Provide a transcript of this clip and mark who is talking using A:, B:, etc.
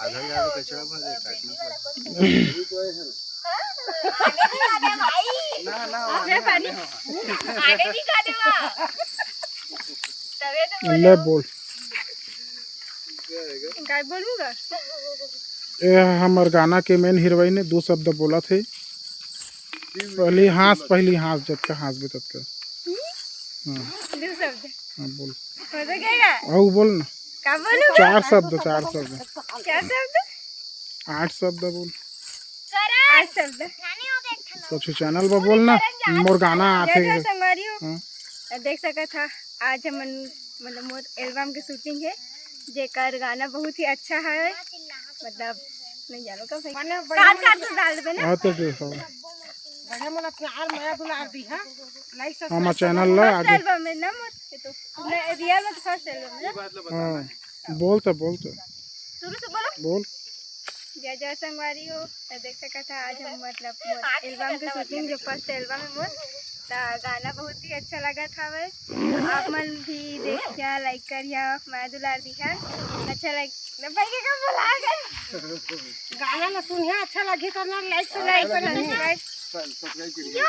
A: आधा ज्यादा कचरा भर दे काटना पड़ा। ना ना आने दिखा दे मां तवे तो
B: ले बोल
C: काय बोलूंगा
B: ये हमार गाना के मेन हीरोइन ने 2 शब्द बोला थे। पहली हाथ जब का हाथ भी तब का। हाँ
C: 2 शब्द
B: हाँ बोल
C: हो सकेगा
B: आओ बोल ना।
C: क्या बोलूं
B: 4 शब्द
C: क्या शब्द
B: 8 शब्द बोल
C: 8 शब्द
B: कुछ चैनल पर बोल ना मोर गाना आथे।
C: जय संगवारी हो
B: हाँ
C: देख सका था आज हम मतलब मोर एल्बम के शूटिंग है जेकर गाना बहुत ही अच्छा है मतलब नहीं जानो कब काट तो डाल देबे ना
B: तो देखो
D: बढ़िया मोला प्यार माया दुलार दी हां लाइक
B: हमारा चैनल ला आगे
C: एल्बम में ना मोर ये तो रियल में फर्स्ट एल्बम है
B: हाँ बोल तो
C: शुरू से बोलो
B: बोल।
C: जय जय संगवारी हो देख सका था आज हम मतलब मोर एल्बम के शूटिंग जो फर्स्ट एल्बम है मोर गाना बहुत ही अच्छा लगा था वे आप मन भी देखिया लाइक करिया माया दुलार दिया अच्छा लाइक भाई के कब बोला गए
D: गाना ना सुनिया अच्छा लगी तो ना लाइक
C: सब्सक्राइब यो